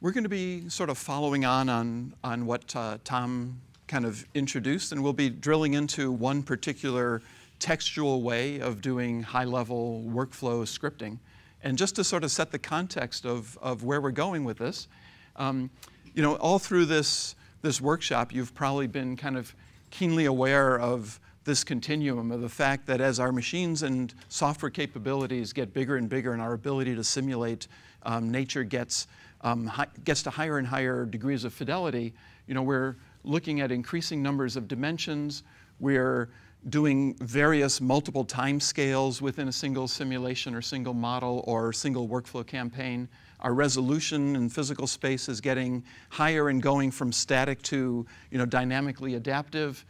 We're going to be sort of following on what Tom kind of introduced, and we'll be drilling into one particular textual way of doing high-level workflow scripting. And just to sort of set the context of where we're going with this, you know, all through this workshop, you've probably been kind of keenly aware of this continuum of the fact that as our machines and software capabilities get bigger and bigger and our ability to simulate nature gets to higher and higher degrees of fidelity, you know, we're looking at increasing numbers of dimensions. We're doing various multiple time scales within a single simulation or single model or single workflow campaign. Our resolution in physical space is getting higher and going from static to, you know, dynamically adaptive.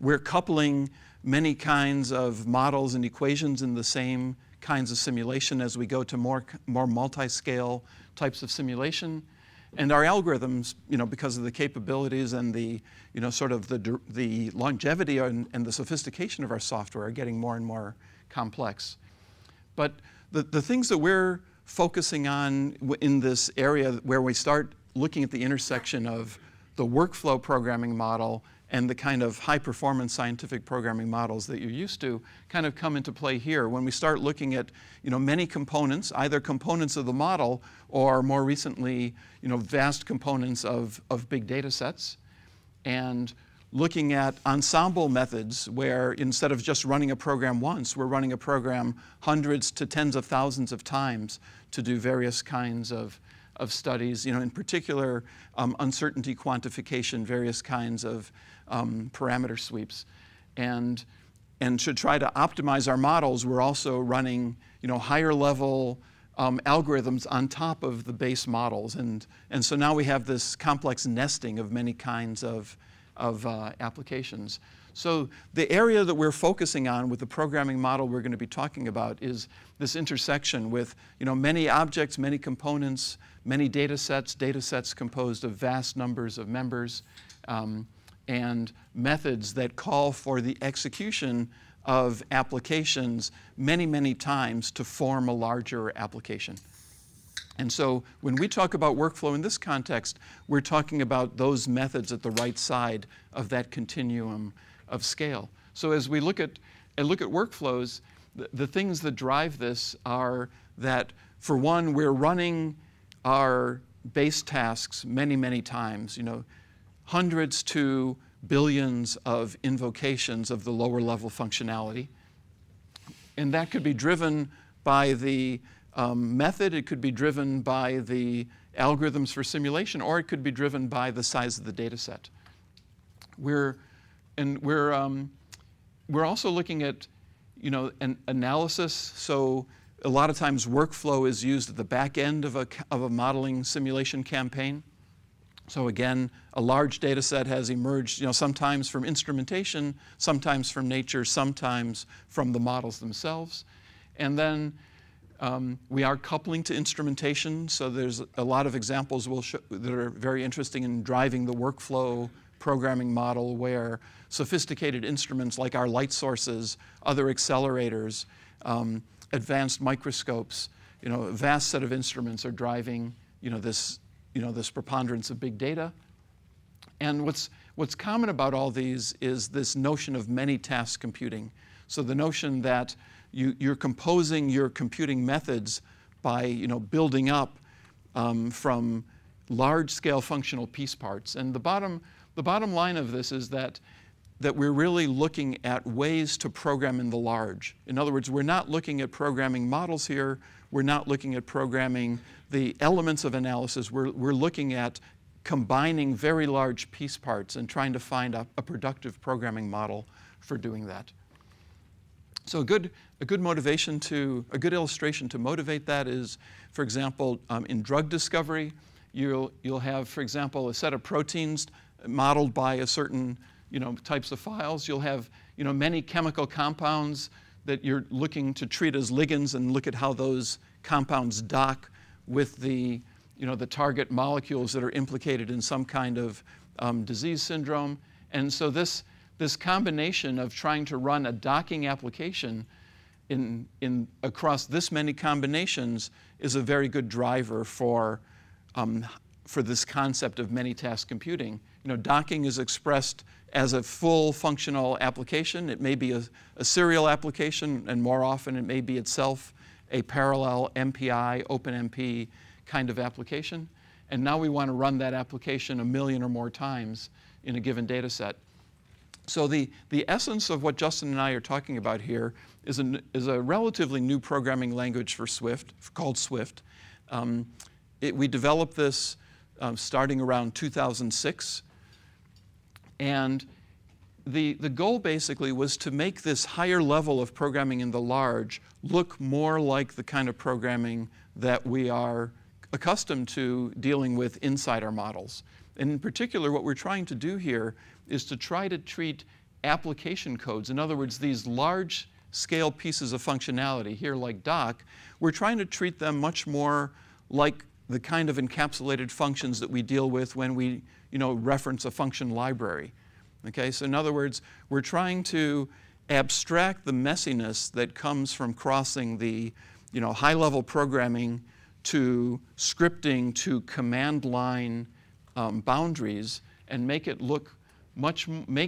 We're coupling many kinds of models and equations in the same kinds of simulation as we go to more multi-scale types of simulation. And our algorithms, you know, because of the capabilities and the, you know, sort of the longevity and the sophistication of our software are getting more and more complex. But the things that we're focusing on in this area where we start looking at the intersection of the workflow programming model and the kind of high-performance scientific programming models that you're used to kind of come into play here when we start looking at, you know, many components, either components of the model or more recently, you know, vast components of big data sets, and looking at ensemble methods where instead of just running a program once, we're running a program hundreds to tens of thousands of times to do various kinds of studies, you know, in particular uncertainty quantification, various kinds of parameter sweeps. And to try to optimize our models, we're also running, you know, higher level algorithms on top of the base models. And so now we have this complex nesting of many kinds of applications. So the area that we're focusing on with the programming model we're going to be talking about is this intersection with, you know, many objects, many components, many data sets composed of vast numbers of members, and methods that call for the execution of applications many, many times to form a larger application. And so when we talk about workflow in this context, we're talking about those methods at the right side of that continuum of scale. So as we look at workflows, the things that drive this are that, for one, we're running our base tasks many, many times, you know, hundreds to billions of invocations of the lower level functionality. And that could be driven by the method, it could be driven by the algorithms for simulation, or it could be driven by the size of the data set. We're also looking at, you know, an analysis. So a lot of times workflow is used at the back end of a modeling simulation campaign. So again, a large data set has emerged, you know, sometimes from instrumentation, sometimes from nature, sometimes from the models themselves. And then we are coupling to instrumentation. So there's a lot of examples we'll show that are very interesting in driving the workflow programming model where sophisticated instruments like our light sources, other accelerators, advanced microscopes, you know, a vast set of instruments are driving, you know, this preponderance of big data. And what's common about all these is this notion of many-task computing. So the notion that you're composing your computing methods by, you know, building up from large-scale functional piece parts. And the bottom line of this is that we're really looking at ways to program in the large. In other words, we're not looking at programming models here. We're not looking at programming the elements of analysis. We're looking at combining very large piece parts and trying to find a productive programming model for doing that. So a good illustration to motivate that is, for example, in drug discovery, you'll have, for example, a set of proteins modeled by a certain, you know, types of files. You'll have, you know, many chemical compounds that you're looking to treat as ligands and look at how those compounds dock with the, you know, the target molecules that are implicated in some kind of disease syndrome. And so this combination of trying to run a docking application across this many combinations is a very good driver for for this concept of many-task computing. You know, docking is expressed as a full functional application. It may be a serial application, and more often it may be itself a parallel MPI, OpenMP kind of application. And now we want to run that application 1 million or more times in a given data set. So the essence of what Justin and I are talking about here is a relatively new programming language for Swift, called Swift. We developed this starting around 2006. And the goal basically was to make this higher level of programming in the large look more like the kind of programming that we are accustomed to dealing with inside our models. And in particular, what we're trying to do here is to try to treat application codes, in other words, these large-scale pieces of functionality here like doc, we're trying to treat them much more like the kind of encapsulated functions that we deal with when we reference a function library. Okay, so in other words, we're trying to abstract the messiness that comes from crossing the high-level programming to scripting to command line boundaries and make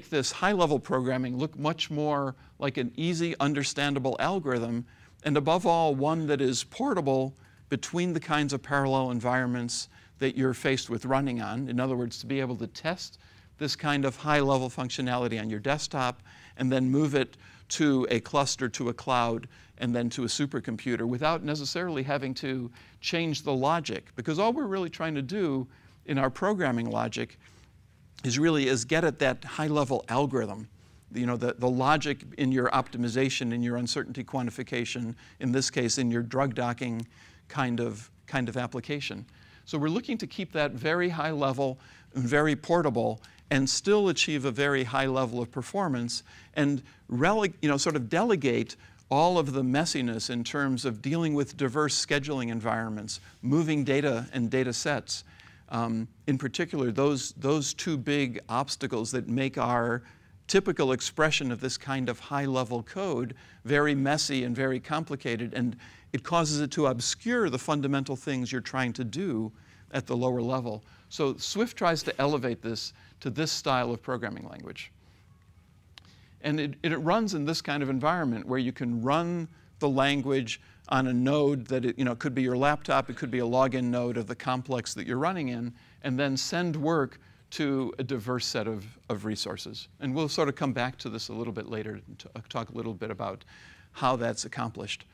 this high-level programming look much more like an easy, understandable algorithm, and above all, one that is portable between the kinds of parallel environments that you're faced with running on. In other words, to be able to test this kind of high-level functionality on your desktop and then move it to a cluster, to a cloud, and then to a supercomputer without necessarily having to change the logic. Because all we're really trying to do in our programming logic is get at that high-level algorithm. The logic in your optimization, in your uncertainty quantification, in this case, in your drug docking kind of application. So we're looking to keep that very high level, very portable, and still achieve a very high level of performance, and sort of delegate all of the messiness in terms of dealing with diverse scheduling environments, moving data and data sets. In particular, those two big obstacles that make our typical expression of this kind of high-level code very messy and very complicated, and it causes it to obscure the fundamental things you're trying to do at the lower level. So Swift tries to elevate this to this style of programming language. And it runs in this kind of environment where you can run the language on a node that it could be your laptop, it could be a login node of the complex that you're running in, and then send work to a diverse set of resources. And we'll sort of come back to this a little bit later to talk a little bit about how that's accomplished.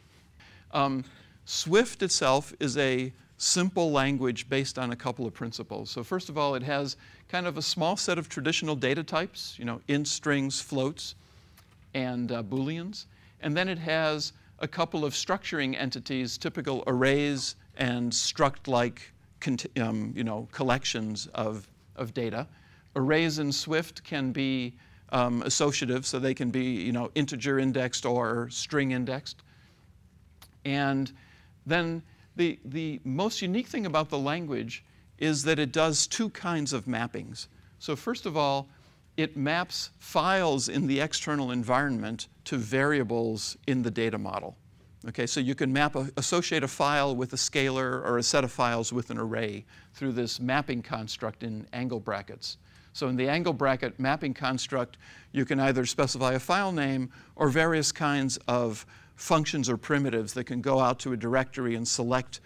Swift itself is a simple language based on a couple of principles. So first of all, it has kind of a small set of traditional data types, int, strings, floats, and Booleans. And then it has a couple of structuring entities, typical arrays and struct-like collections of data. Arrays in Swift can be associative, so they can be integer indexed or string indexed. And then the most unique thing about the language is that it does two kinds of mappings. So first of all, it maps files in the external environment to variables in the data model. Okay, so you can associate a file with a scalar or a set of files with an array through this mapping construct in angle brackets. So in the angle bracket mapping construct, you can either specify a file name or various kinds of functions or primitives that can go out to a directory and select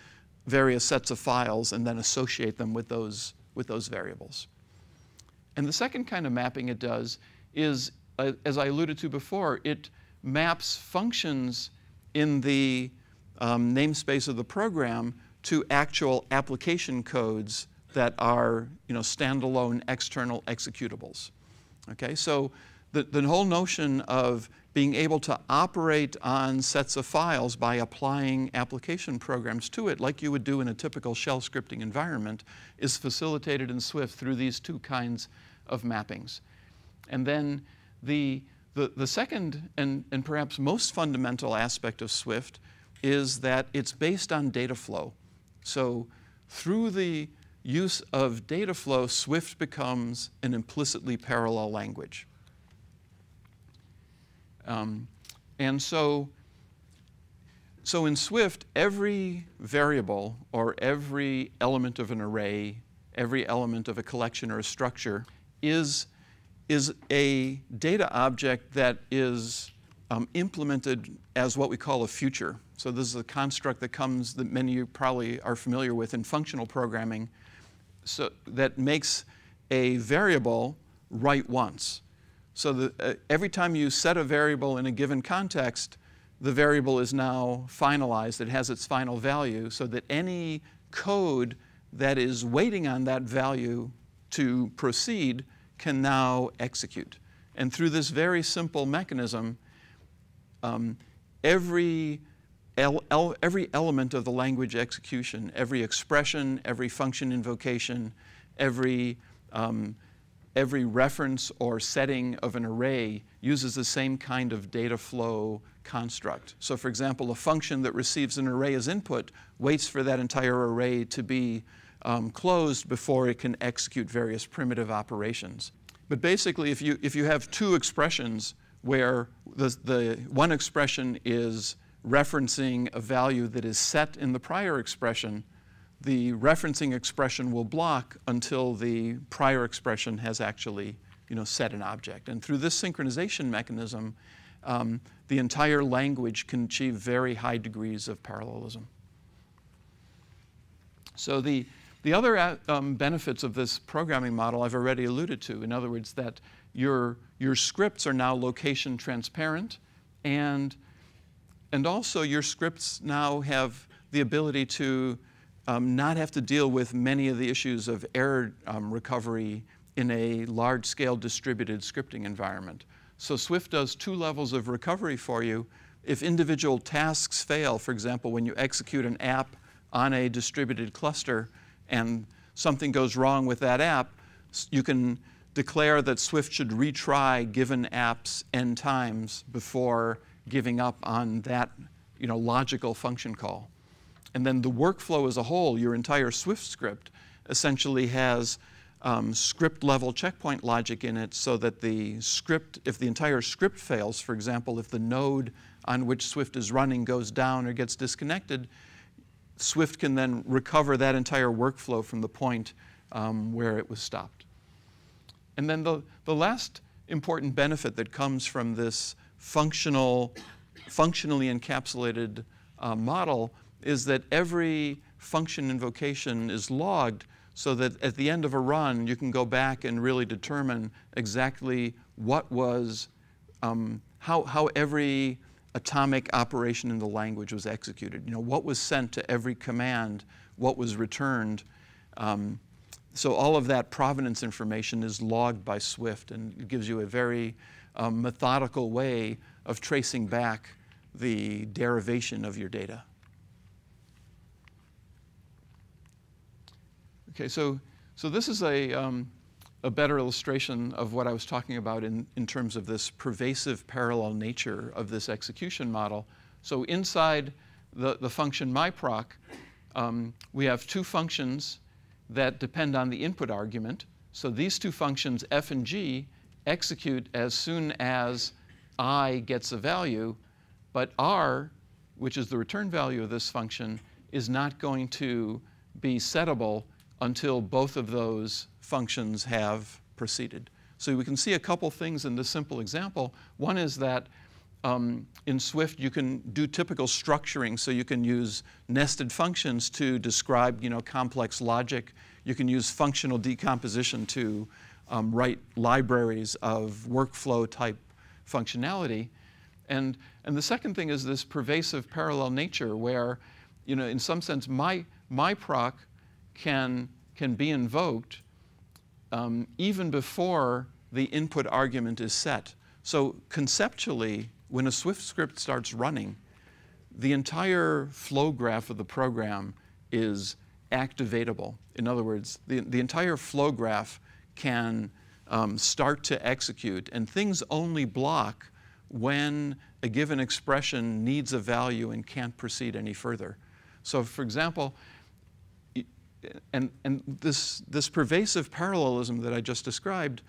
various sets of files and then associate them with those variables. And the second kind of mapping it does is, as I alluded to before, it maps functions in the namespace of the program to actual application codes that are standalone external executables. Okay, so the whole notion of being able to operate on sets of files by applying application programs to it, like you would do in a typical shell scripting environment, is facilitated in Swift through these two kinds of mappings. And then the second and perhaps most fundamental aspect of Swift is that it's based on dataflow. So through the use of dataflow, Swift becomes an implicitly parallel language. And so So in Swift, every variable or every element of an array, every element of a collection or a structure is a data object that is implemented as what we call a future. So this is a construct that many of you probably are familiar with in functional programming, so that makes a variable write once. So every time you set a variable in a given context, the variable is now finalized. It has its final value, so that any code that is waiting on that value to proceed can now execute. And through this very simple mechanism, every element of the language execution, every expression, every function invocation, every reference or setting of an array uses the same kind of data flow construct. So for example, a function that receives an array as input waits for that entire array to be closed before it can execute various primitive operations. But basically, if you have two expressions where the one expression is referencing a value that is set in the prior expression, the referencing expression will block until the prior expression has actually set an object. And through this synchronization mechanism, the entire language can achieve very high degrees of parallelism. So the other benefits of this programming model I've already alluded to. In other words, that your scripts are now location transparent, and also your scripts now have the ability to not have to deal with many of the issues of error recovery in a large-scale distributed scripting environment. So Swift does two levels of recovery for you. If individual tasks fail, for example, when you execute an app on a distributed cluster and something goes wrong with that app, you can declare that Swift should retry given apps n times before giving up on that logical function call. And then the workflow as a whole, your entire Swift script, essentially has script-level checkpoint logic in it, so that the script, if the entire script fails, for example, if the node on which Swift is running goes down or gets disconnected, Swift can then recover that entire workflow from the point where it was stopped. And then the last important benefit that comes from this functionally encapsulated model is that every function invocation is logged, so that at the end of a run, you can go back and really determine exactly what was, how every atomic operation in the language was executed. What was sent to every command, what was returned. So all of that provenance information is logged by Swift, and it gives you a very methodical way of tracing back the derivation of your data. Okay, so this is a better illustration of what I was talking about in terms of this pervasive parallel nature of this execution model. So inside the function myproc, we have two functions that depend on the input argument. So these two functions, f and g, execute as soon as I gets a value, but r, which is the return value of this function, is not going to be settable until both of those functions have proceeded. So we can see a couple things in this simple example. One is that in Swift, you can do typical structuring. So you can use nested functions to describe complex logic. You can use functional decomposition to write libraries of workflow-type functionality. And the second thing is this pervasive parallel nature where, in some sense, myproc can be invoked even before the input argument is set. So conceptually, when a Swift script starts running, the entire flow graph of the program is activatable. In other words, the entire flow graph can start to execute, and things only block when a given expression needs a value and can't proceed any further. So for example, and this pervasive parallelism that I just described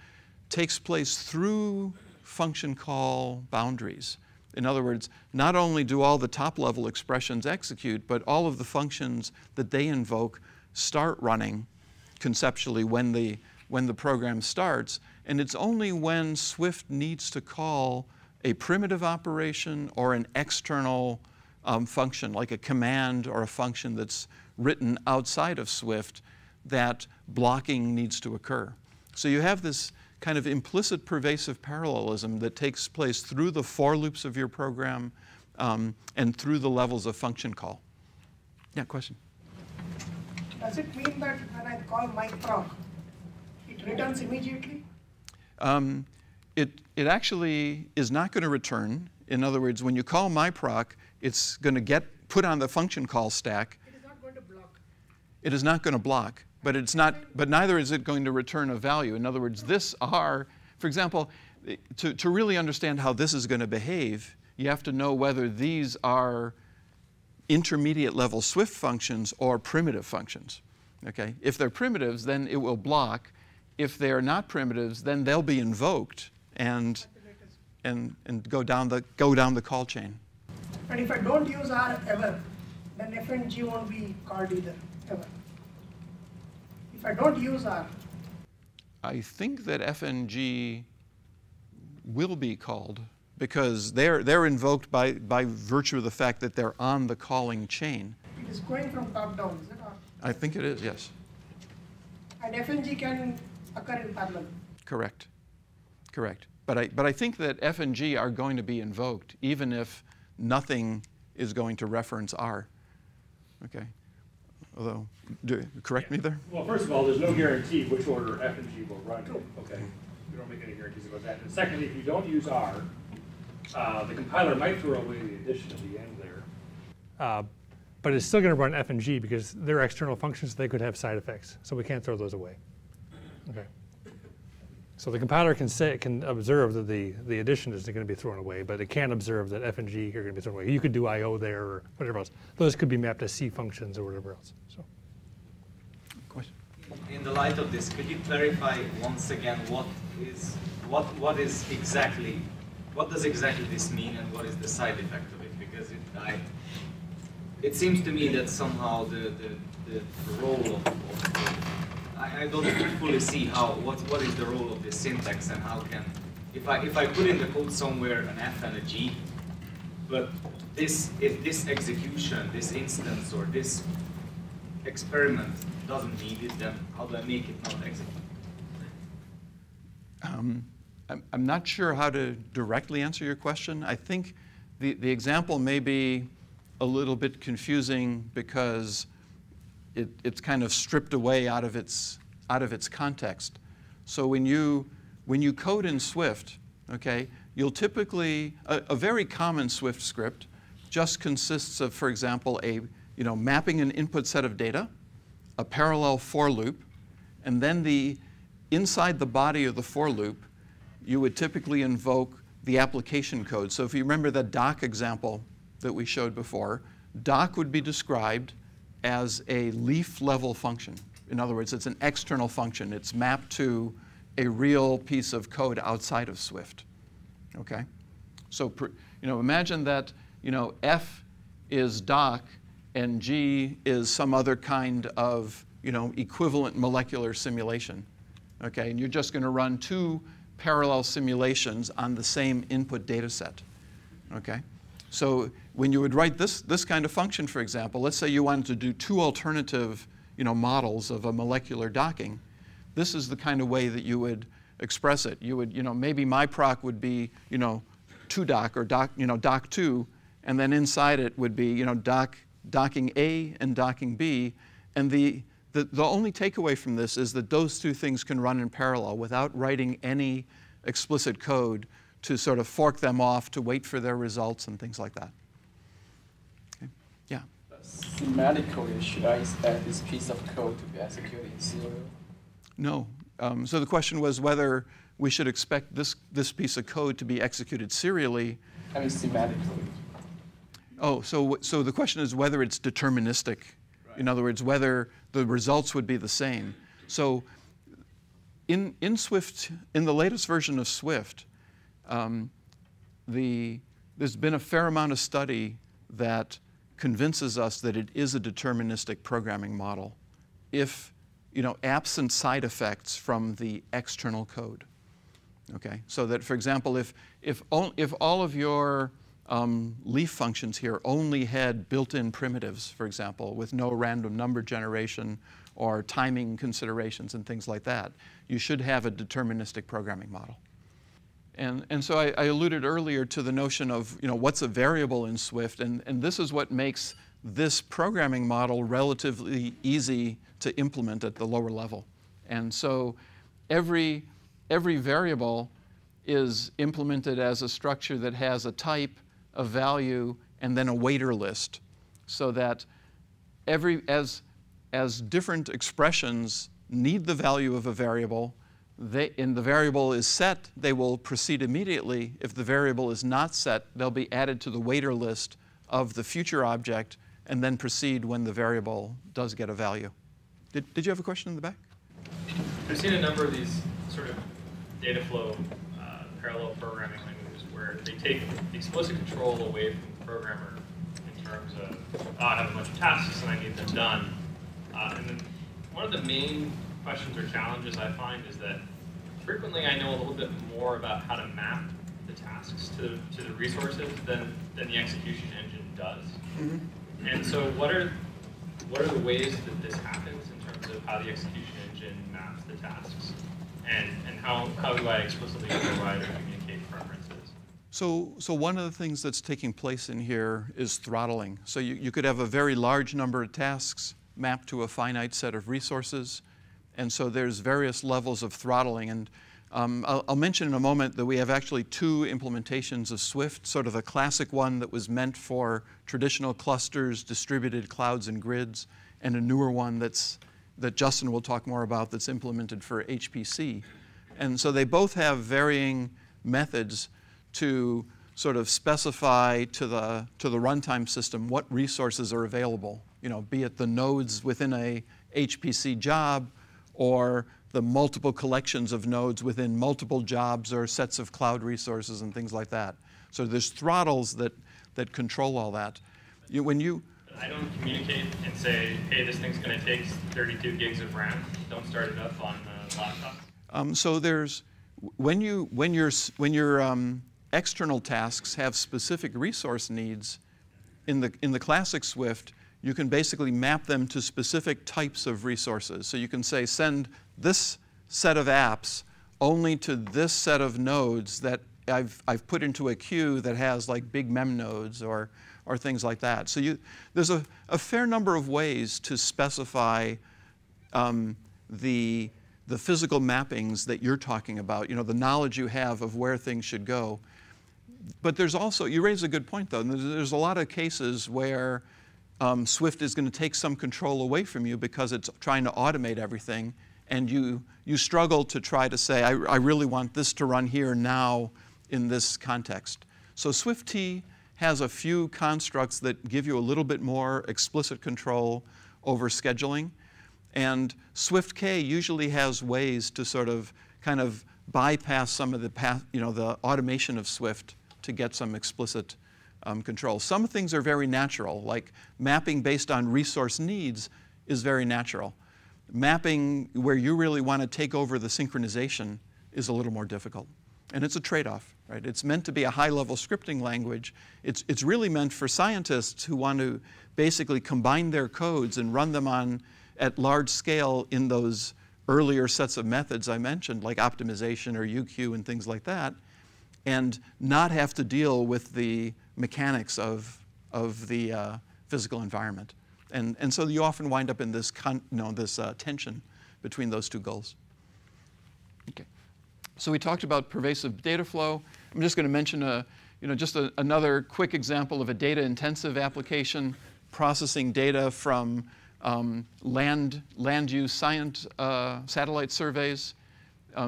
takes place through function call boundaries. In other words, not only do all the top-level expressions execute, but all of the functions that they invoke start running conceptually when the program starts. And it's only when Swift needs to call a primitive operation or an external function, like a command or a function that's written outside of Swift, that blocking needs to occur. So you have this kind of implicit pervasive parallelism that takes place through the for loops of your program and through the levels of function call. Yeah, question? Does it mean that when I call my proc, it returns immediately? It actually is not going to return. In other words, when you call myproc, it's going to get put on the function call stack. It is not going to block. It is not going to block, but it's not. But neither is it going to return a value. In other words, this R, for example, to really understand how this is going to behave, you have to know whether these are intermediate level Swift functions or primitive functions. Okay? If they're primitives, then it will block. If they are not primitives, then they'll be invoked and go down the call chain. And if I don't use R ever, then fng won't be called either, ever. If I don't use R. I think that fng will be called because they're invoked by virtue of the fact that they're on the calling chain. It is going from top down, is it? Or? I think it is, yes. And fng can occur in parallel. Correct. Correct. But I think that f and g are going to be invoked even if nothing is going to reference R. Okay. Although, correct me there? Well, first of all, there's no guarantee which order f and g will run. Okay. We don't make any guarantees about that. And secondly, if you don't use R, the compiler might throw away the addition at the end there. But it's still going to run f and g because they're external functions. They could have side effects, so we can't throw those away. Okay. So the compiler can observe that the addition isn't going to be thrown away, but it can't observe that f and g are going to be thrown away. You could do I/O there or whatever else. Those could be mapped as C functions or whatever else. So. Question? In the light of this, could you clarify once again what does exactly this mean and what is the side effect of it? Because it seems to me that somehow the role of I don't fully see what is the role of this syntax and how can, if I put in the code somewhere an F and a G, but if this execution, this instance or this experiment doesn't need it, then how do I make it not execute? I'm not sure how to directly answer your question. I think the example may be a little bit confusing because it's kind of stripped away out of its context. So when you code in Swift, okay, you'll typically a very common Swift script just consists of, for example, mapping an input set of data, a parallel for loop, and then inside the body of the for loop, you would typically invoke the application code. So if you remember that doc example that we showed before, doc would be described as a leaf level function. In other words, it's an external function. It's mapped to a real piece of code outside of Swift. Okay? So imagine that F is doc and G is some other kind of equivalent molecular simulation. Okay? And you're just going to run two parallel simulations on the same input data set. Okay? So when you would write this kind of function, for example, let's say you wanted to do two alternative models of a molecular docking, this is the kind of way that you would express it. You would, maybe my proc would be, 2doc or doc2, and then inside it would be, docking A and docking B, and the only takeaway from this is that those two things can run in parallel without writing any explicit code to sort of fork them off to wait for their results and things like that. Okay. Yeah? Semantically, should I expect this piece of code to be executed in serial? No. So the question was whether we should expect this piece of code to be executed serially. I mean, semantically. Oh, so the question is whether it's deterministic. Right. In other words, whether the results would be the same. So in Swift, in the latest version of Swift, the there's been a fair amount of study that convinces us that it is a deterministic programming model if, absent side effects from the external code. Okay, so that, for example, if all of your leaf functions here only had built-in primitives, for example, with no random number generation or timing considerations and things like that, you should have a deterministic programming model. And so I alluded earlier to the notion of, what's a variable in Swift, and this is what makes this programming model relatively easy to implement at the lower level. And so every variable is implemented as a structure that has a type, a value, and then a waiter list, so that as different expressions need the value of a variable, and the variable is set, they will proceed immediately. If the variable is not set, they'll be added to the waiter list of the future object and then proceed when the variable does get a value. Did you have a question in the back? I've seen a number of these sort of data flow parallel programming languages where they take the explicit control away from the programmer in terms of, I have a bunch of tasks and I need them done. And then one of the main questions or challenges I find is that frequently I know a little bit more about how to map the tasks to the resources than the execution engine does. Mm-hmm. And so what are the ways that this happens in terms of how the execution engine maps the tasks? And how do I explicitly override or communicate preferences? So one of the things that's taking place in here is throttling. So you could have a very large number of tasks mapped to a finite set of resources. And so there's various levels of throttling. And I'll mention in a moment that we have actually two implementations of Swift, sort of a classic one that was meant for traditional clusters, distributed clouds and grids, and a newer one that Justin will talk more about that's implemented for HPC. And so they both have varying methods to sort of specify to the runtime system what resources are available, be it the nodes within a HPC job or the multiple collections of nodes within multiple jobs or sets of cloud resources and things like that. So there's throttles that control all that. I don't communicate and say, hey, this thing's going to take 32 gigs of RAM. Don't start it up on the laptop. So there's when your external tasks have specific resource needs, in the classic Swift, you can basically map them to specific types of resources. So you can say, send this set of apps only to this set of nodes that I've put into a queue that has like big mem nodes or things like that. So there's a fair number of ways to specify the physical mappings that you're talking about, the knowledge you have of where things should go. But there's also, you raise a good point though, there's a lot of cases where Swift is going to take some control away from you because it's trying to automate everything, and you struggle to try to say, I really want this to run here now in this context. So Swift-T has a few constructs that give you a little bit more explicit control over scheduling, and Swift-K usually has ways to sort of kind of bypass some of the automation of Swift to get some explicit control. Some things are very natural, like mapping based on resource needs is very natural. Mapping where you really want to take over the synchronization is a little more difficult. And it's a trade-off, right? It's meant to be a high-level scripting language. It's really meant for scientists who want to basically combine their codes and run them at large scale in those earlier sets of methods I mentioned, like optimization or UQ and things like that, and not have to deal with the mechanics of the physical environment. And so you often wind up in this tension between those two goals. Okay. So we talked about pervasive data flow. I'm just going to mention another quick example of a data-intensive application, processing data from land use science satellite surveys.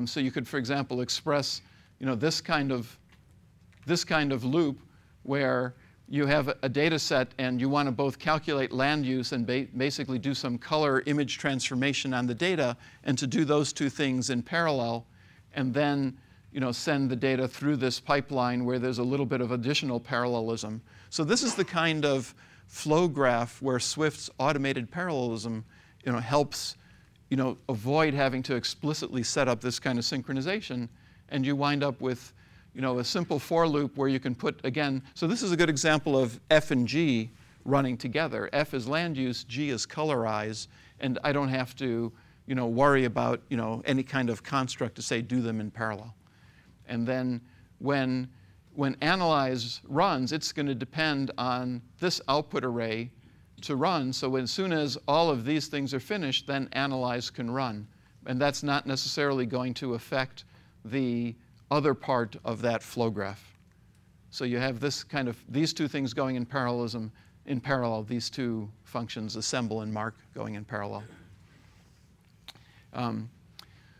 So you could, for example, express this kind of loop where you have a data set and you want to both calculate land use and basically do some color image transformation on the data, and to do those two things in parallel, and then send the data through this pipeline where there's a little bit of additional parallelism. So this is the kind of flow graph where Swift's automated parallelism helps avoid having to explicitly set up this kind of synchronization, and you wind up with a simple for loop where you can put, again, so this is a good example of F and G running together. F is land use, G is colorize, and I don't have to worry about any kind of construct to say do them in parallel. And then when analyze runs, it's going to depend on this output array to run. So as soon as all of these things are finished, then analyze can run. And that's not necessarily going to affect the other part of that flow graph. So you have this kind of, these two things going in parallel, these two functions, assemble and mark, going in parallel.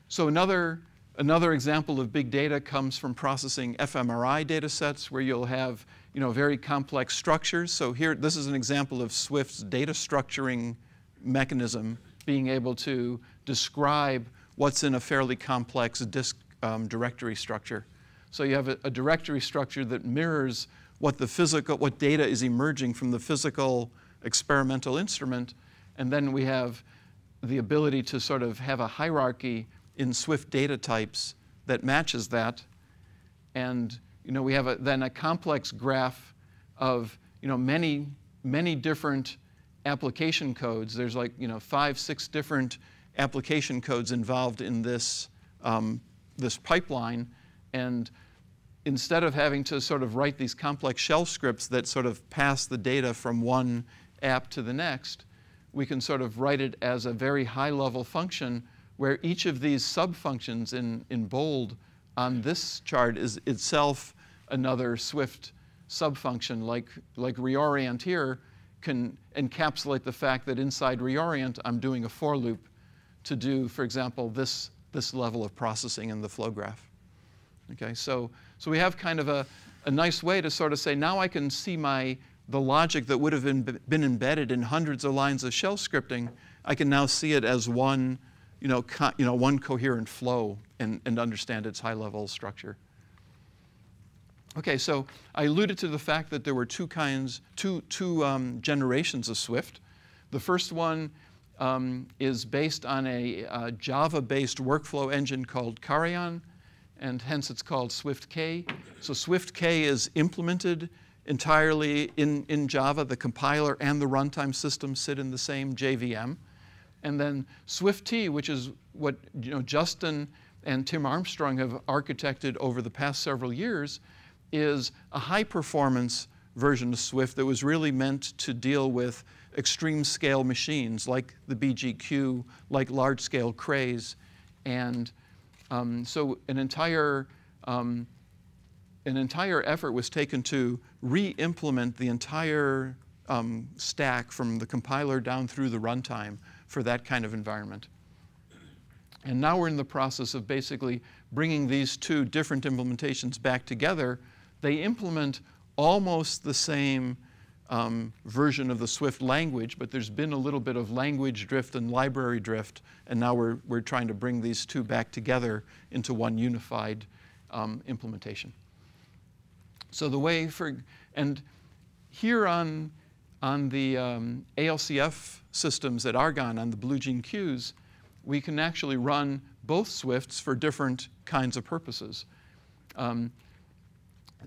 So another example of big data comes from processing fMRI data sets where you'll have very complex structures. So here, this is an example of Swift's data structuring mechanism being able to describe what's in a fairly complex disk directory structure. So you have a directory structure that mirrors what data is emerging from the physical experimental instrument, and then we have the ability to sort of have a hierarchy in Swift data types that matches that. And we have then a complex graph of many different application codes. There's like 5, 6 different application codes involved in this this pipeline. And instead of having to sort of write these complex shell scripts that sort of pass the data from one app to the next, we can sort of write it as a very high-level function where each of these sub-functions in bold on this chart is itself another Swift sub-function. Like reorient here can encapsulate the fact that inside reorient I'm doing a for loop to do, for example, this level of processing in the flow graph. Okay, so we have kind of a nice way to sort of say, now I can see the logic that would have been embedded in hundreds of lines of shell scripting. I can now see it as one coherent flow and understand its high-level structure. Okay, so I alluded to the fact that there were two generations of Swift. The first one is based on a Java-based workflow engine called Carrion, and hence it's called SwiftK. So SwiftK is implemented entirely in Java. The compiler and the runtime system sit in the same JVM. And then SwiftT, which is what Justin and Tim Armstrong have architected over the past several years, is a high-performance version of Swift that was really meant to deal with extreme-scale machines like the BGQ, like large-scale crays. And so an entire effort was taken to re-implement the entire stack from the compiler down through the runtime for that kind of environment. And now we're in the process of basically bringing these two different implementations back together. They implement almost the same version of the Swift language, but there's been a little bit of language drift and library drift, and now we're trying to bring these two back together into one unified implementation. So the way and here on the ALCF systems at Argonne, on the Blue Gene queues, we can actually run both Swifts for different kinds of purposes.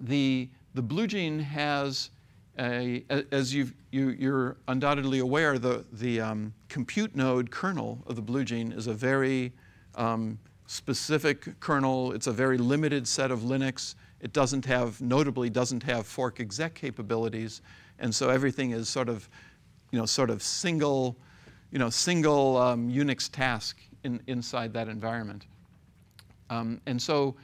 The Blue Gene has as you're undoubtedly aware, the compute node kernel of the Blue Gene is a very specific kernel. It's a very limited set of Linux. It notably doesn't have fork exec capabilities, and so everything is sort of single Unix task inside that environment. And so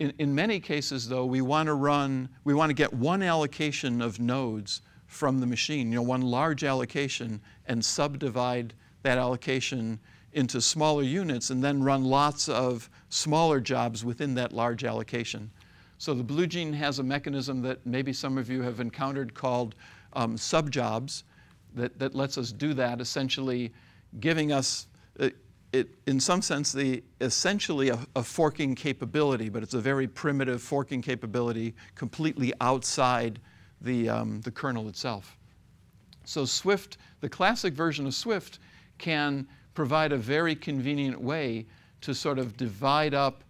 in many cases, though, we want to get one allocation of nodes from the machine, one large allocation, and subdivide that allocation into smaller units and then run lots of smaller jobs within that large allocation. So the Blue Gene has a mechanism that maybe some of you have encountered called subjobs that lets us do that, essentially giving us in some sense, essentially a forking capability, but it's a very primitive forking capability completely outside the kernel itself. So Swift, the classic version of Swift, can provide a very convenient way to sort of divide up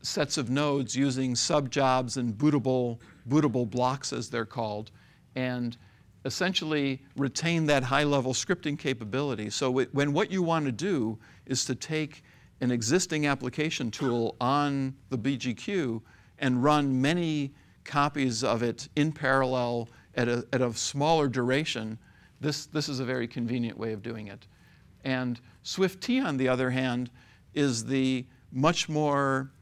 sets of nodes using subjobs and bootable blocks, as they're called, and essentially retain that high-level scripting capability. So when what you want to do is to take an existing application tool on the BGQ and run many copies of it in parallel at a smaller duration, this is a very convenient way of doing it. And Swift-T, on the other hand, is the much more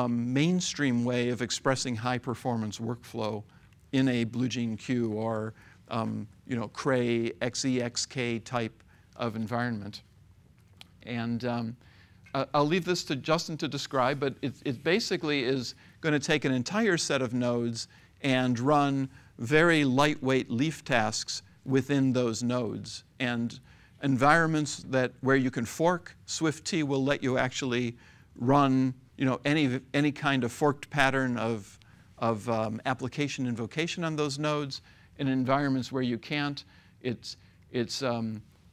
mainstream way of expressing high-performance workflow in a Blue Gene queue or Cray, XEXK type of environment. And I'll leave this to Justin to describe, but it basically is going to take an entire set of nodes and run very lightweight leaf tasks within those nodes. And environments where you can fork, Swift-T will let you actually run any kind of forked pattern of application invocation on those nodes. In environments where you can't, it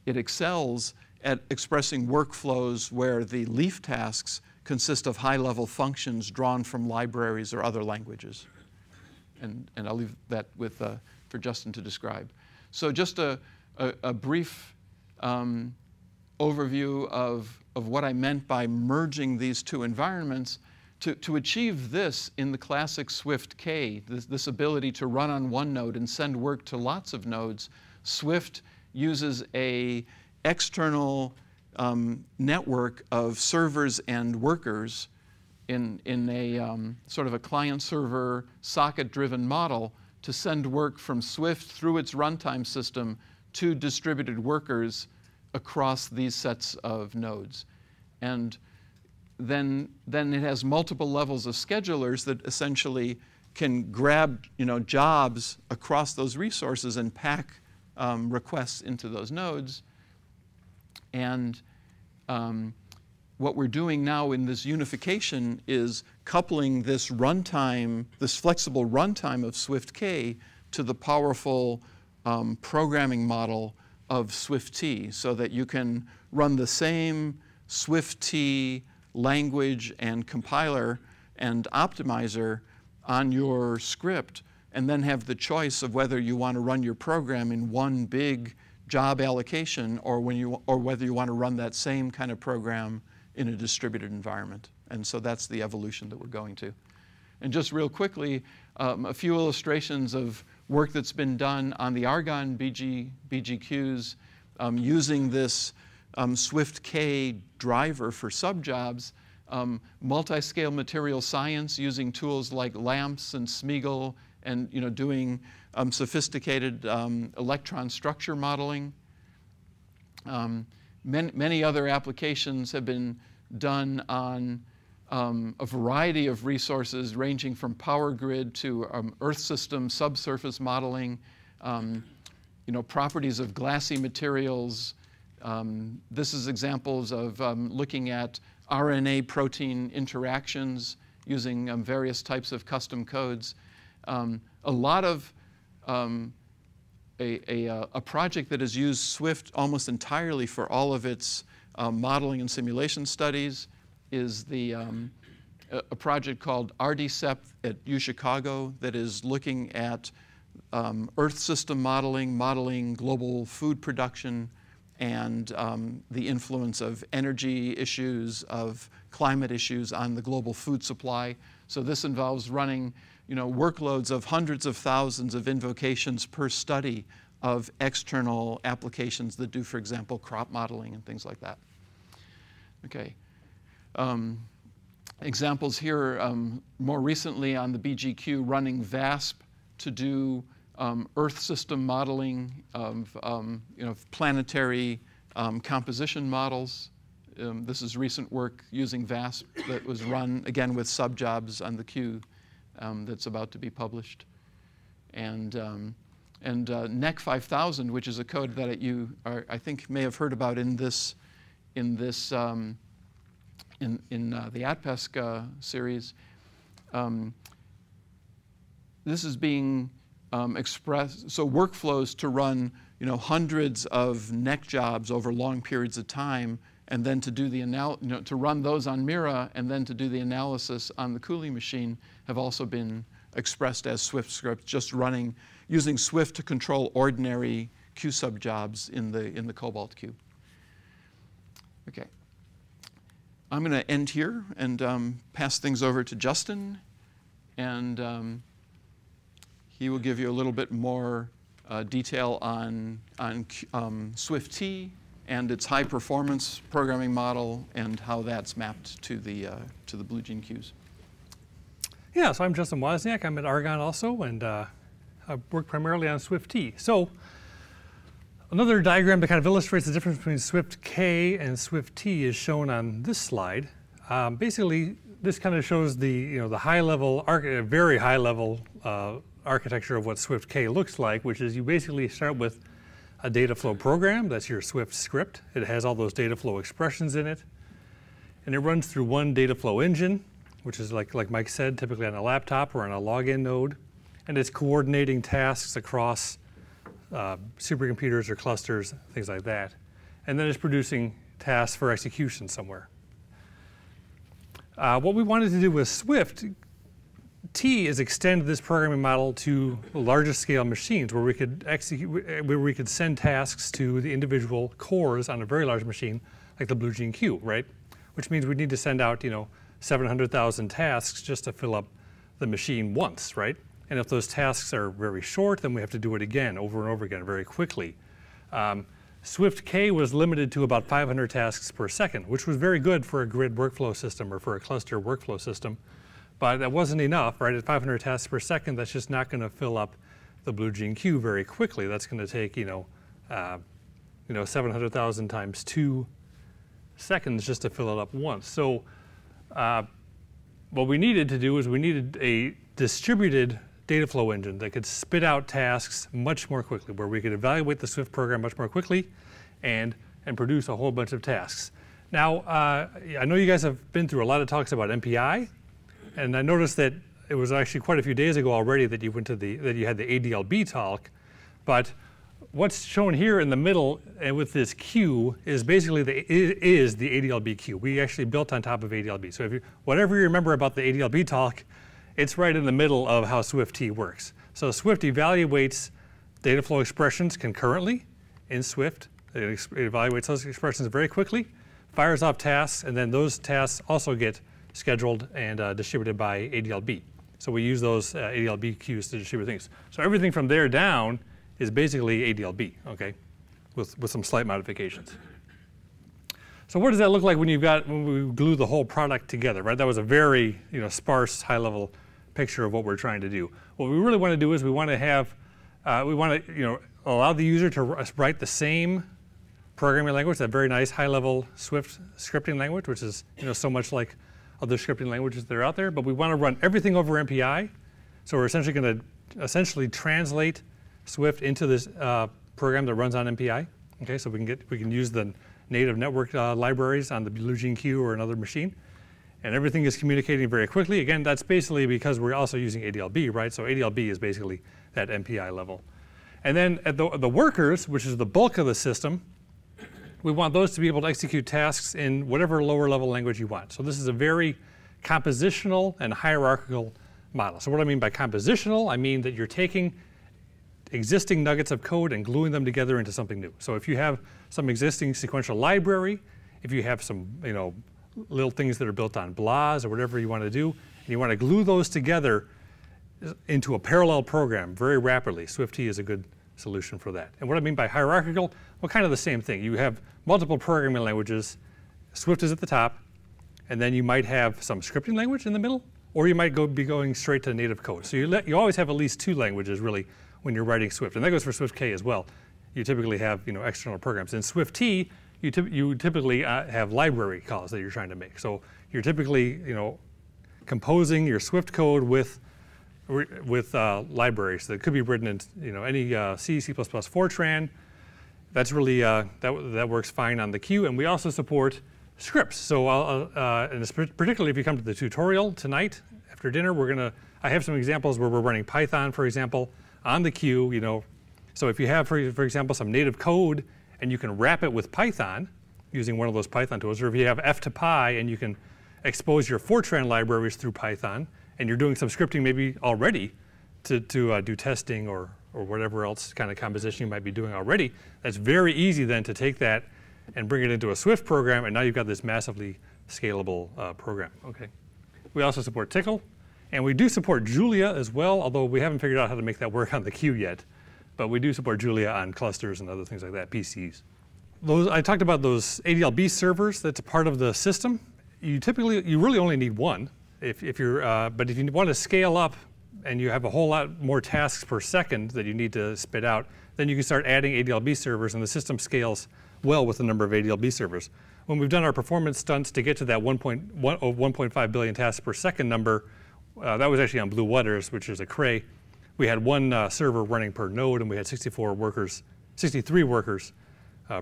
excels at expressing workflows where the leaf tasks consist of high-level functions drawn from libraries or other languages. And I'll leave that for Justin to describe. So just a brief overview of what I meant by merging these two environments. To achieve this in the classic Swift-K, this ability to run on one node and send work to lots of nodes, Swift uses an external network of servers and workers in a sort of a client-server socket-driven model to send work from Swift through its runtime system to distributed workers across these sets of nodes. And then it has multiple levels of schedulers that essentially can grab jobs across those resources and pack requests into those nodes. And what we're doing now in this unification is coupling this runtime, this flexible runtime of Swift-K to the powerful programming model of Swift-T, so that you can run the same Swift-T language and compiler and optimizer on your script, and then have the choice of whether you want to run your program in one big job allocation or whether you want to run that same kind of program in a distributed environment. And so that's the evolution that we're going to. And just real quickly, a few illustrations of work that's been done on the Argonne BGQs using this Swift-K driver for subjobs, multi-scale material science using tools like LAMMPS and Smeagol, and doing sophisticated electron structure modeling. Many other applications have been done on a variety of resources ranging from power grid to Earth system subsurface modeling, properties of glassy materials. This is examples of looking at RNA protein interactions using various types of custom codes. A lot of a project that has used Swift almost entirely for all of its modeling and simulation studies is a project called RDCEP at UChicago that is looking at Earth system modeling global food production, and the influence of energy issues, of climate issues on the global food supply. So this involves running workloads of hundreds of thousands of invocations per study of external applications that do, for example, crop modeling and things like that. Okay. Examples here, more recently on the BGQ, running VASP to do Earth system modeling of planetary composition models. This is recent work using VASP that was run, again, with subjobs on the queue that's about to be published. And NEC 5000, which is a code that I think may have heard about in this in this in the ATPESC series. This is being expressed, so workflows to run hundreds of neck jobs over long periods of time, and then to do the to run those on Mira, and then to do the analysis on the Cooley machine, have also been expressed as Swift scripts, just running using Swift to control ordinary Q sub jobs in the Cobalt queue. Okay, I'm going to end here and pass things over to Justin, and he will give you a little bit more detail on Swift-T and its high performance programming model and how that's mapped to the blue gene queues. Yeah, so I'm Justin Wozniak. I'm at Argonne also, and I work primarily on Swift-T. So another diagram that kind of illustrates the difference between Swift-K and Swift-T is shown on this slide. Basically, this kind of shows the the high level, very high level architecture of what Swift-K looks like, which is you basically start with a data flow program. That's your Swift script. It has all those data flow expressions in it, and it runs through one data flow engine, which is like Mike said, typically on a laptop or on a login node, and it's coordinating tasks across supercomputers or clusters, things like that, and then it's producing tasks for execution somewhere. What we wanted to do with Swift-T is extend this programming model to larger scale machines where we could send tasks to the individual cores on a very large machine like the blue gene queue, right? Which means we need to send out 700,000 tasks just to fill up the machine once, right? And if those tasks are very short, then we have to do it again, over and over again, very quickly. Swift-K was limited to about 500 tasks per second, which was very good for a grid workflow system or for a cluster workflow system. But that wasn't enough, right? At 500 tasks per second, that's just not going to fill up the blue gene queue very quickly. That's going to take 700,000 times 2 seconds just to fill it up once. So what we needed to do is we needed a distributed data flow engine that could spit out tasks much more quickly, where we could evaluate the Swift program much more quickly and produce a whole bunch of tasks. Now, I know you guys have been through a lot of talks about MPI, and I noticed that it was actually quite a few days ago already that you had the ADLB talk, but what's shown here in the middle and with this queue is basically the ADLB queue. We actually built on top of ADLB. So whatever you remember about the ADLB talk, it's right in the middle of how Swift-T works. So Swift evaluates data flow expressions concurrently in Swift. It evaluates those expressions very quickly, fires off tasks, and then those tasks also get scheduled and distributed by ADLB. So we use those ADLB queues to distribute things. So everything from there down is basically ADLB, okay, with some slight modifications. So what does that look like when we glue the whole product together, right? That was a very sparse, high-level picture of what we're trying to do. What we really want to do is we want to allow the user to write the same programming language, that very nice high-level Swift scripting language, which is so much like other scripting languages that are out there. But we want to run everything over MPI. So we're essentially going to translate Swift into this program that runs on MPI. Okay, so we can use the native network libraries on the blue gene queue or another machine, and everything is communicating very quickly. Again, that's basically because we're also using ADLB, right? So ADLB is basically that MPI level. And then at the workers, which is the bulk of the system, we want those to be able to execute tasks in whatever lower level language you want. So this is a very compositional and hierarchical model. So what I mean by compositional, I mean that you're taking existing nuggets of code and gluing them together into something new. So if you have some existing sequential library, if you have some little things that are built on BLAs or whatever you want to do, and you want to glue those together into a parallel program very rapidly, Swift-T is a good solution for that. And what I mean by hierarchical, well, kind of the same thing. You have multiple programming languages. Swift is at the top, and then you might have some scripting language in the middle, or you might be going straight to native code. So you always have at least 2 languages really when you're writing Swift, and that goes for Swift-K as well. You typically have external programs. In Swift-T, you typically have library calls that you're trying to make. So you're typically composing your Swift code with libraries that could be written in any C, C++, Fortran. That's really, that works fine on the queue. And we also support scripts. So and particularly if you come to the tutorial tonight after dinner, I have some examples where we're running Python, for example, on the queue. You know, so if you have, for example, some native code and you can wrap it with Python using one of those Python tools, or if you have F to Pi and you can expose your Fortran libraries through Python, and you're doing some scripting maybe already to do testing or whatever else kind of composition you might be doing already, that's very easy then to take that and bring it into a Swift program, and now you've got this massively scalable program. Okay. We also support Tickle, and we do support Julia as well, although we haven't figured out how to make that work on the queue yet. But we do support Julia on clusters and other things like that, PCs. I talked about those ADLB servers that's a part of the system. You really only need one. But if you want to scale up and you have a whole lot more tasks per second that you need to spit out, then you can start adding ADLB servers, and the system scales well with the number of ADLB servers. When we've done our performance stunts to get to that 1.5 billion tasks per second number, that was actually on Blue Waters, which is a Cray. We had one server running per node, and we had 63 workers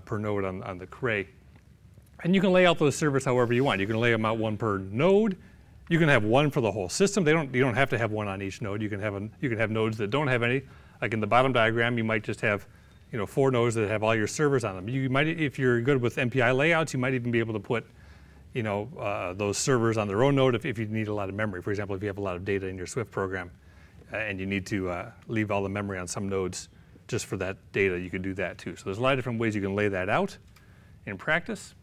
per node on the Cray. And you can lay out those servers however you want. You can lay them out one per node. You can have one for the whole system. You don't have to have one on each node. You can have nodes that don't have any. Like in the bottom diagram, you might just have 4 nodes that have all your servers on them. You might, if you're good with MPI layouts, you might even be able to put those servers on their own node if you need a lot of memory. For example, if you have a lot of data in your Swift program and you need to leave all the memory on some nodes just for that data, you can do that too. So there's a lot of different ways you can lay that out in practice.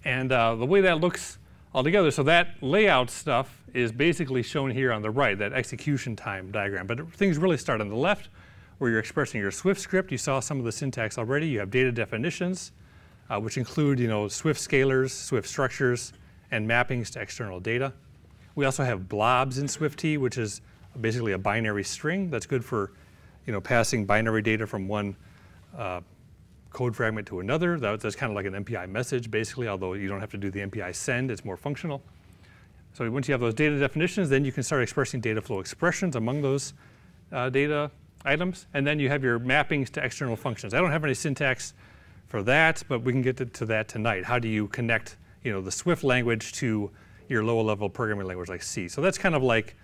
And the way that looks altogether, so that layout stuff is basically shown here on the right, that execution time diagram. But things really start on the left, where you're expressing your Swift script. You saw some of the syntax already. You have data definitions, which include Swift scalars, Swift structures, and mappings to external data. We also have blobs in SwiftT, which is basically a binary string that's good for passing binary data from one code fragment to another. That's kind of like an MPI message, basically, although you don't have to do the MPI send. It's more functional. So once you have those data definitions, then you can start expressing data flow expressions among those data items. And then you have your mappings to external functions. I don't have any syntax for that, but we can get to that tonight. How do you connect the Swift language to your lower level programming language like C? So that's kind of like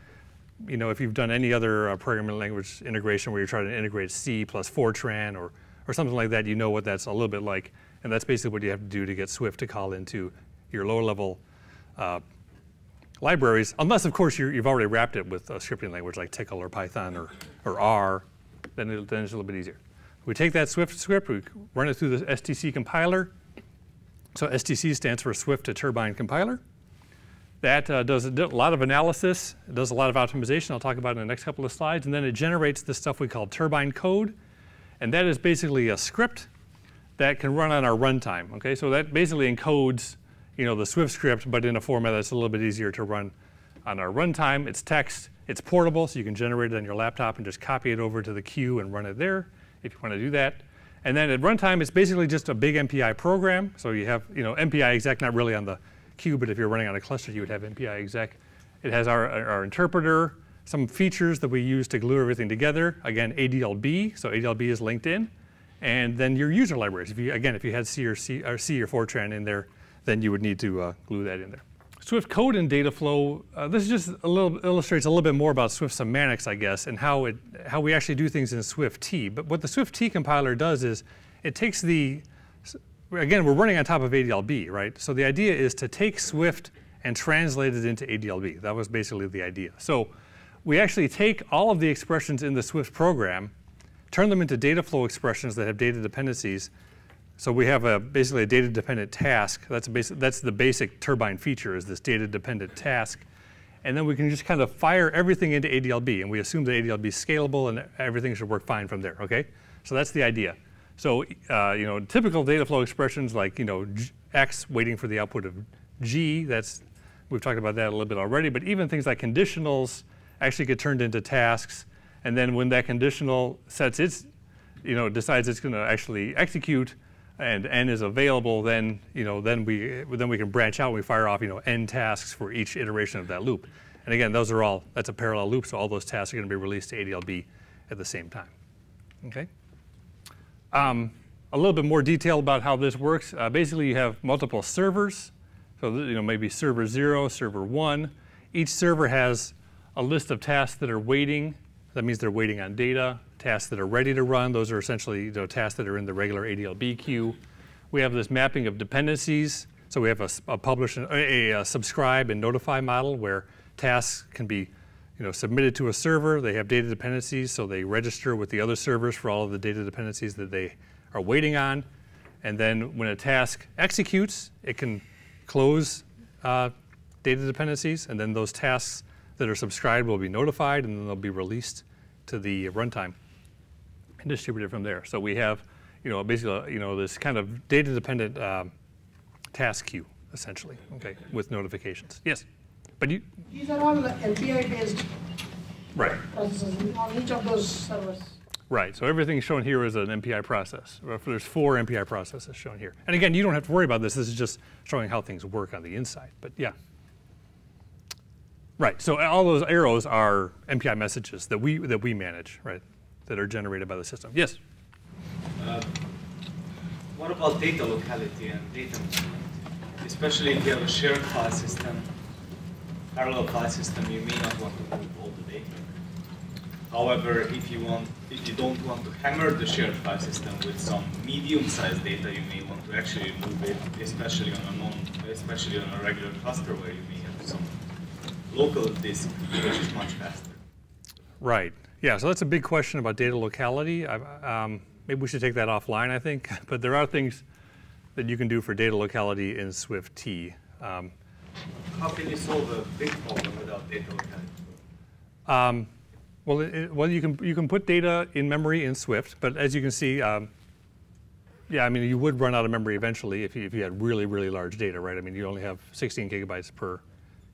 if you've done any other programming language integration where you're trying to integrate C plus Fortran or something like that, you know what that's a little bit like. And that's basically what you have to do to get Swift to call into your lower level libraries, unless, of course, you've already wrapped it with a scripting language like Tickle or Python or R, then it's a little bit easier. We take that Swift script, we run it through the STC compiler. So STC stands for Swift to Turbine Compiler. That does a lot of analysis, it does a lot of optimization. I'll talk about it in the next couple of slides. And then it generates this stuff we call turbine code. And that is basically a script that can run on our runtime. Okay, so that basically encodes the Swift script, but in a format that's a little bit easier to run on our runtime. It's text, it's portable, so you can generate it on your laptop and just copy it over to the queue and run it there if you want to do that. And then at runtime, it's basically just a big MPI program. So you have MPI exec, not really on the queue, but if you're running on a cluster, you would have MPI exec. It has our interpreter, some features that we use to glue everything together. Again, ADLB, so ADLB is linked in. And then your user libraries. If you had C or Fortran in there, then you would need to glue that in there. Swift code and data flow, this just illustrates a little bit more about Swift semantics, I guess, and how we actually do things in SwiftT. But what the SwiftT compiler does is it takes again, we're running on top of ADLB, right? So the idea is to take Swift and translate it into ADLB. That was basically the idea. So we actually take all of the expressions in the Swift program, turn them into data flow expressions that have data dependencies. So we have basically a data-dependent task. That's the basic turbine feature, is this data-dependent task. And then we can just kind of fire everything into ADLB, and we assume that ADLB is scalable and everything should work fine from there, okay? So that's the idea. So typical data flow expressions like X waiting for the output of G, we've talked about that a little bit already, but even things like conditionals actually get turned into tasks. And then when that conditional sets decides it's going to actually execute, and n is available, then we can branch out and we fire off n tasks for each iteration of that loop. And again, that's a parallel loop, so all those tasks are going to be released to ADLB at the same time. Okay. a little bit more detail about how this works. Basically, you have multiple servers. So maybe server 0, server 1. Each server has a list of tasks that are waiting. That means they're waiting on data. Tasks that are ready to run, those are essentially tasks that are in the regular ADLB queue. We have this mapping of dependencies. So we have a publish, a subscribe and notify model where tasks can be submitted to a server. They have data dependencies, so they register with the other servers for all of the data dependencies that they are waiting on. And then when a task executes, it can close data dependencies, and then those tasks that are subscribed will be notified, and then they'll be released to the runtime and distributed from there. So we have, basically, this kind of data-dependent task queue, essentially, okay, with notifications. Yes, but these are all MPI-based right processes on each of those servers. Right. So everything shown here is an MPI process. There's 4 MPI processes shown here. And again, you don't have to worry about this. This is just showing how things work on the inside. But yeah. Right. So all those arrows are MPI messages that we manage, right? That are generated by the system. Yes. What about data locality and data movement? Especially if you have a shared file system, parallel file system, you may not want to move all the data. However, if you don't want to hammer the shared file system with some medium-sized data, you may want to actually move it, especially on a regular cluster where you may have some local disk, which is much faster. Right. Yeah. So that's a big question about data locality. Maybe we should take that offline, I think. But there are things that you can do for data locality in Swift-T. How can you solve a big problem without data locality? Well, you can put data in memory in Swift, but as you can see, yeah, I mean, you would run out of memory eventually if you had really, really large data, right? I mean, you only have 16 gigabytes per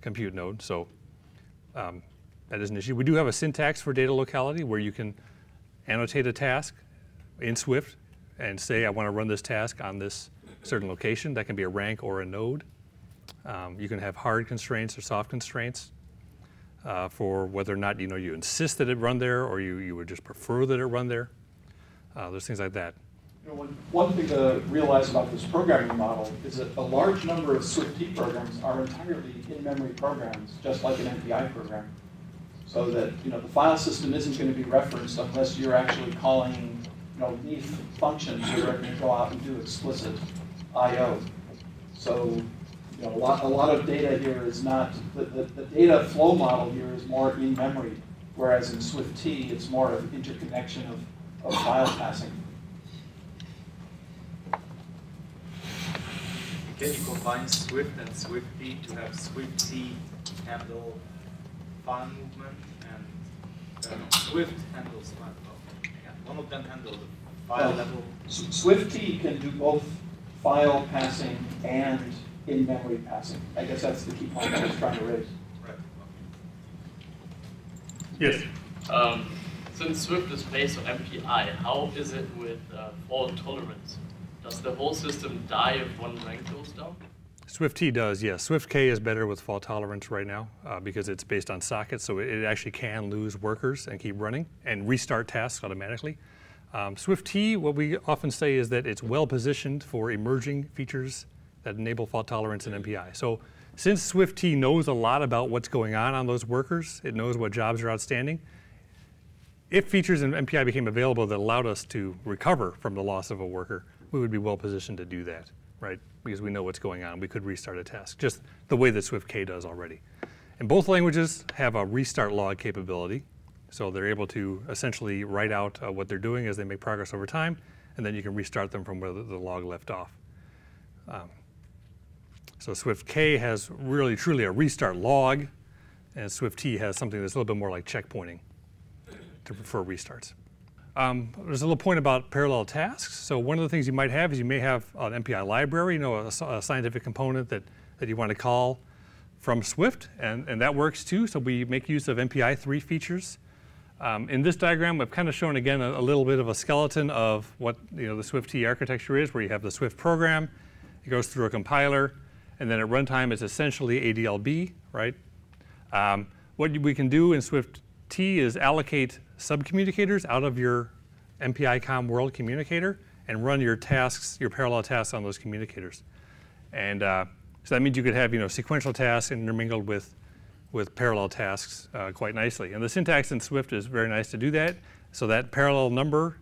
compute node, so that is an issue. We do have a syntax for data locality where you can annotate a task in Swift and say, I want to run this task on this certain location. That can be a rank or a node. You can have hard constraints or soft constraints. For whether or not you insist that it run there, or you would just prefer that it run there. There's things like that. One thing to realize about this programming model is that a large number of Swift-T programs are entirely in-memory programs, just like an MPI program. So that the file system isn't going to be referenced unless you're actually calling these functions that are going to go out and do explicit I/O. So a lot of data here is not, the data flow model here is more in memory, whereas in Swift-T, it's more of interconnection of file passing. Can you combine Swift and Swift-T to have Swift-T handle file movement and Swift handles file? Yeah, one of them handles the file level. Swift-T can do both file passing and in-memory passing. I guess that's the key point I was trying to raise. Right. Yes. Since Swift is based on MPI, how is it with fault tolerance? Does the whole system die if one rank goes down? Swift-T does, yes. Swift-K is better with fault tolerance right now because it's based on sockets, so it actually can lose workers and keep running and restart tasks automatically. Swift-T, what we often say is that it's well positioned for emerging features that enable fault tolerance in MPI. So since Swift-T knows a lot about what's going on those workers, it knows what jobs are outstanding, if features in MPI became available that allowed us to recover from the loss of a worker, we would be well positioned to do that, right? Because we know what's going on. We could restart a task, just the way that Swift-K does already. And both languages have a restart log capability, so they're able to essentially write out what they're doing as they make progress over time, and then you can restart them from where the log left off. So Swift-K has really, truly a restart log, and Swift-T has something that's a little bit more like checkpointing for restarts. There's a little point about parallel tasks. So one of the things you might have is you may have an MPI library, a scientific component that you want to call from Swift, and that works too. So we make use of MPI 3 features. In this diagram, I've kind of shown again a little bit of a skeleton of what the Swift-T architecture is, where you have the Swift program, it goes through a compiler, and then at runtime it's essentially ADLB, right? What we can do in Swift-T is allocate subcommunicators out of your MPI-COM world communicator and run your tasks, your parallel tasks on those communicators. And so that means you could have sequential tasks intermingled with parallel tasks quite nicely. And the syntax in Swift is very nice to do that. So that parallel number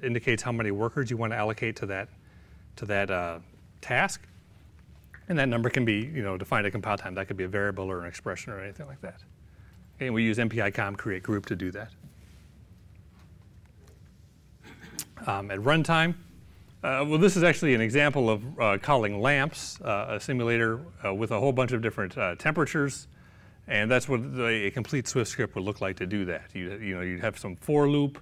indicates how many workers you want to allocate to that task. And that number can be defined at compile time. That could be a variable or an expression or anything like that. And we use MPI-com create group to do that. At runtime, well, this is actually an example of calling lamps, a simulator with a whole bunch of different temperatures. And that's what a complete Swift script would look like to do that. You'd have some for loop.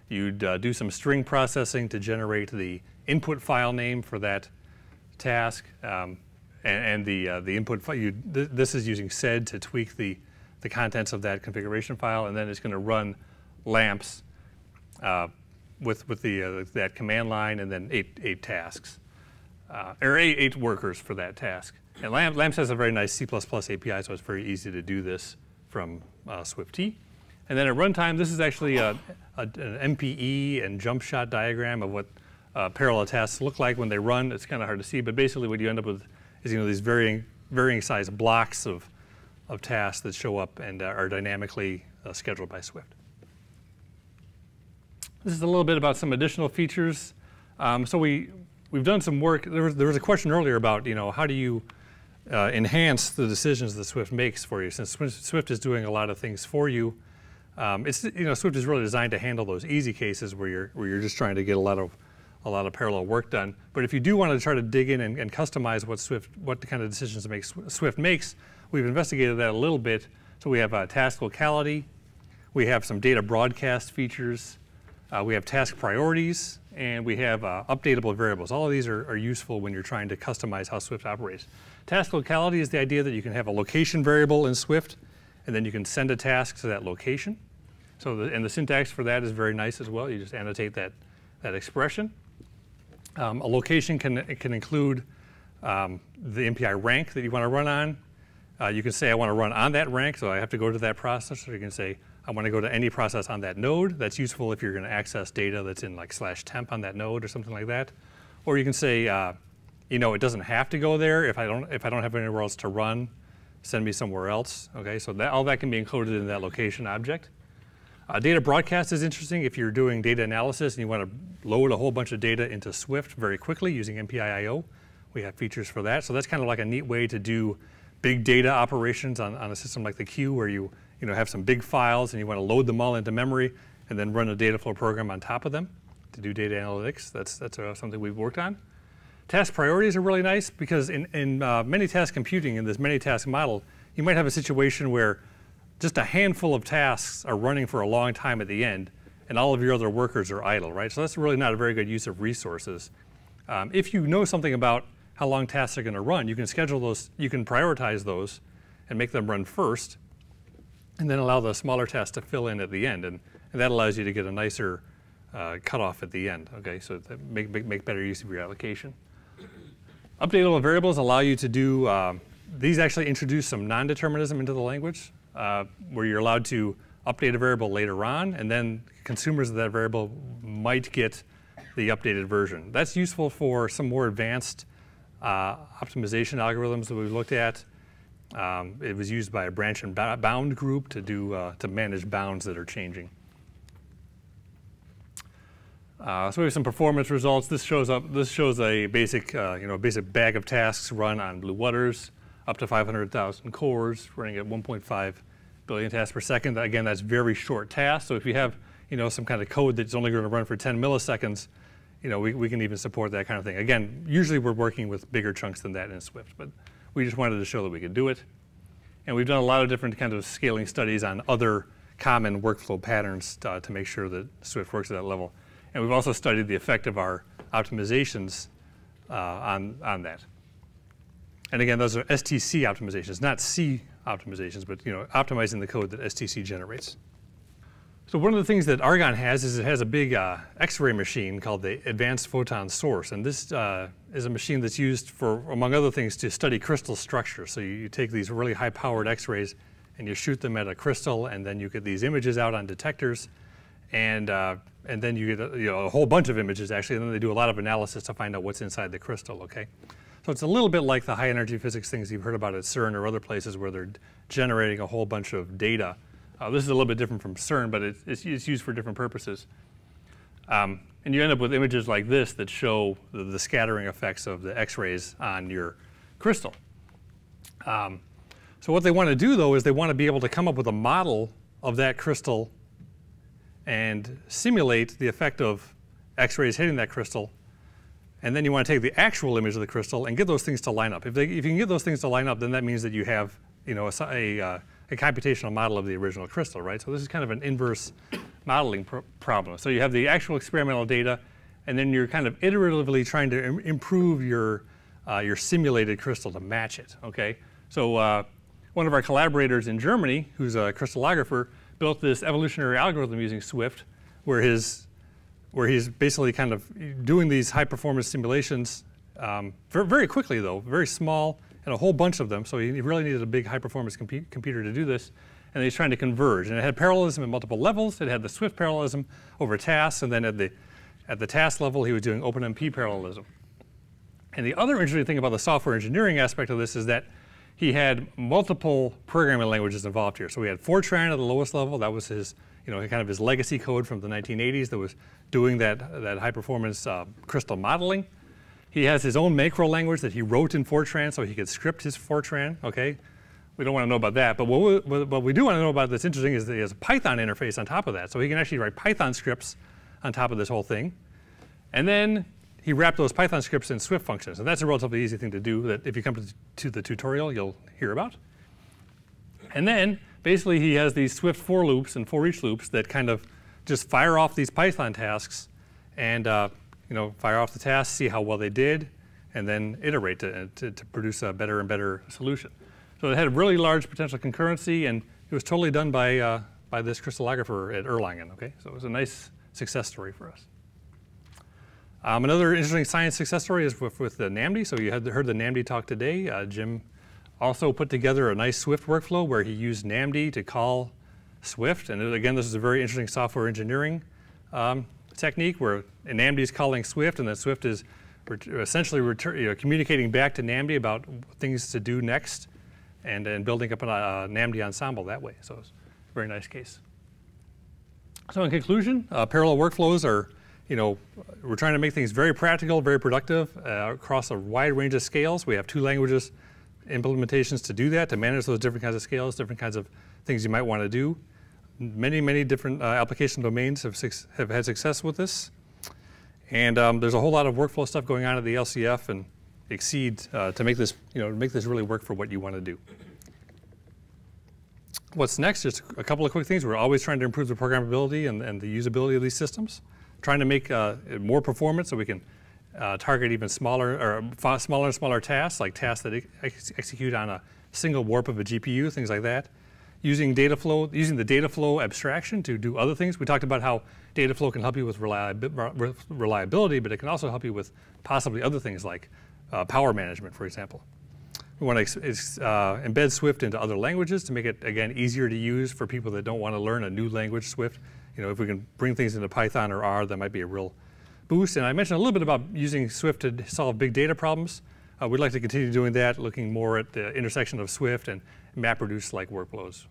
You'd do some string processing to generate the input file name for that task. And the input file, this is using sed to tweak the contents of that configuration file, and then it's going to run lamps with that command line, and then eight tasks, or eight workers for that task. And lamps has a very nice C++ API, so it's very easy to do this from Swift-T. And then at runtime, this is actually an MPE and jump shot diagram of what parallel tasks look like when they run. It's kind of hard to see, but basically what you end up with is these varying size blocks of tasks that show up and are dynamically scheduled by Swift. This is a little bit about some additional features. So we've done some work. There was a question earlier about how do you enhance the decisions that Swift makes for you. Since Swift is doing a lot of things for you, Swift is really designed to handle those easy cases where you're just trying to get a lot of parallel work done. But if you do want to try to dig in and customize what kind of decisions Swift makes, we've investigated that a little bit. So we have task locality, we have some data broadcast features, we have task priorities, and we have updatable variables. All of these are useful when you're trying to customize how Swift operates. Task locality is the idea that you can have a location variable in Swift, and then you can send a task to that location. So the syntax for that is very nice as well. You just annotate that expression. A location can include the MPI rank that you want to run on. You can say I want to run on that rank, so I have to go to that process. Or you can say I want to go to any process on that node. That's useful if you're going to access data that's in like /temp on that node or something like that. Or you can say, it doesn't have to go there. If I don't have anywhere else to run, send me somewhere else. Okay, so all that can be included in that location object. Data broadcast is interesting if you're doing data analysis and you want to load a whole bunch of data into Swift very quickly using MPI-IO. We have features for that. So that's kind of like a neat way to do big data operations on a system like the Q, where you have some big files and you want to load them all into memory and then run a dataflow program on top of them to do data analytics. That's something we've worked on. Task priorities are really nice because in many task computing, in this many task model, you might have a situation where just a handful of tasks are running for a long time at the end, and all of your other workers are idle, right? So that's really not a very good use of resources. If you know something about how long tasks are going to run, you can schedule those, you can prioritize those and make them run first, and then allow the smaller tasks to fill in at the end. And that allows you to get a nicer cutoff at the end, okay? So that make better use of your allocation. Updatable variables allow you to do, these actually introduce some non-determinism into the language, where you're allowed to update a variable later on, and then consumers of that variable might get the updated version. That's useful for some more advanced optimization algorithms that we've looked at. It was used by a branch and bound group to manage bounds that are changing. So we have some performance results. This shows a basic basic bag of tasks run on Blue Waters, up to 500,000 cores, running at 1.5 billion tasks per second. Again, that's very short tasks. So if you have some kind of code that's only going to run for 10 milliseconds, we can even support that kind of thing. Again, usually we're working with bigger chunks than that in Swift, but we just wanted to show that we could do it. And we've done a lot of different kinds of scaling studies on other common workflow patterns to make sure that Swift works at that level. And we've also studied the effect of our optimizations on that. And again, those are STC optimizations, not C optimizations, but optimizing the code that STC generates. So one of the things that Argonne has is it has a big X-ray machine called the Advanced Photon Source. And this is a machine that's used for, among other things, to study crystal structure. So you take these really high-powered X-rays and you shoot them at a crystal, and then you get these images out on detectors. and then you get a whole bunch of images actually, and then they do a lot of analysis to find out what's inside the crystal, okay? So it's a little bit like the high energy physics things you've heard about at CERN or other places where they're generating a whole bunch of data. This is a little bit different from CERN, but it's used for different purposes. And you end up with images like this that show the scattering effects of the X-rays on your crystal. So what they want to do, though, is they want to be able to come up with a model of that crystal and simulate the effect of X-rays hitting that crystal. And then you want to take the actual image of the crystal and get those things to line up. If you can get those things to line up, then that means that you have a computational model of the original crystal, right? So this is kind of an inverse modeling problem. So you have the actual experimental data, and then you're kind of iteratively trying to improve your simulated crystal to match it, okay? So one of our collaborators in Germany, who's a crystallographer, built this evolutionary algorithm using Swift, where he's basically kind of doing these high-performance simulations very quickly, though, very small, and a whole bunch of them. So he really needed a big high-performance computer to do this. And he's trying to converge. And it had parallelism at multiple levels. It had the Swift parallelism over tasks. And then at the task level, he was doing OpenMP parallelism. And the other interesting thing about the software engineering aspect of this is that he had multiple programming languages involved here. So we had Fortran at the lowest level. That was his, kind of his legacy code from the 1980s that was doing that high-performance crystal modeling. He has his own macro language that he wrote in Fortran so he could script his Fortran, okay? We don't want to know about that, but what we do want to know about that's interesting is that he has a Python interface on top of that. So he can actually write Python scripts on top of this whole thing. And then he wrapped those Python scripts in Swift functions. And that's a relatively easy thing to do that if you come to the tutorial, you'll hear about. And then basically he has these Swift for loops and for each loops that kind of just fire off these Python tasks and fire off the tasks, see how well they did, and then iterate to produce a better and better solution. So it had a really large potential concurrency, and it was totally done by this crystallographer at Erlangen, okay? So it was a nice success story for us. Another interesting science success story is with the NAMD. So you heard the NAMD talk today. Jim also put together a nice Swift workflow where he used NAMD to call Swift. And again, this is a very interesting software engineering technique where NAMD is calling Swift, and then Swift is essentially communicating back to NAMD about things to do next, and building up a NAMD ensemble that way. So it's a very nice case. So in conclusion, parallel workflows are, we're trying to make things very practical, very productive across a wide range of scales. We have 2 languages implementations to do that, to manage those different kinds of scales, different kinds of things you might want to do. Many different application domains have had success with this. And there's a whole lot of workflow stuff going on at the ALCF and Exceed to make this, make this really work for what you want to do. What's next? Just a couple of quick things. We're always trying to improve the programmability and the usability of these systems. Trying to make more performance so we can target even smaller and smaller tasks, like tasks that execute on a single warp of a GPU, things like that. Using the dataflow abstraction to do other things. We talked about how dataflow can help you with reliability, but it can also help you with possibly other things like power management, for example. We want to embed Swift into other languages to make it, again, easier to use for people that don't want to learn a new language, Swift. If we can bring things into Python or R, that might be a real boost. And I mentioned a little bit about using Swift to solve big data problems. We'd like to continue doing that, looking more at the intersection of Swift and MapReduce-like workflows.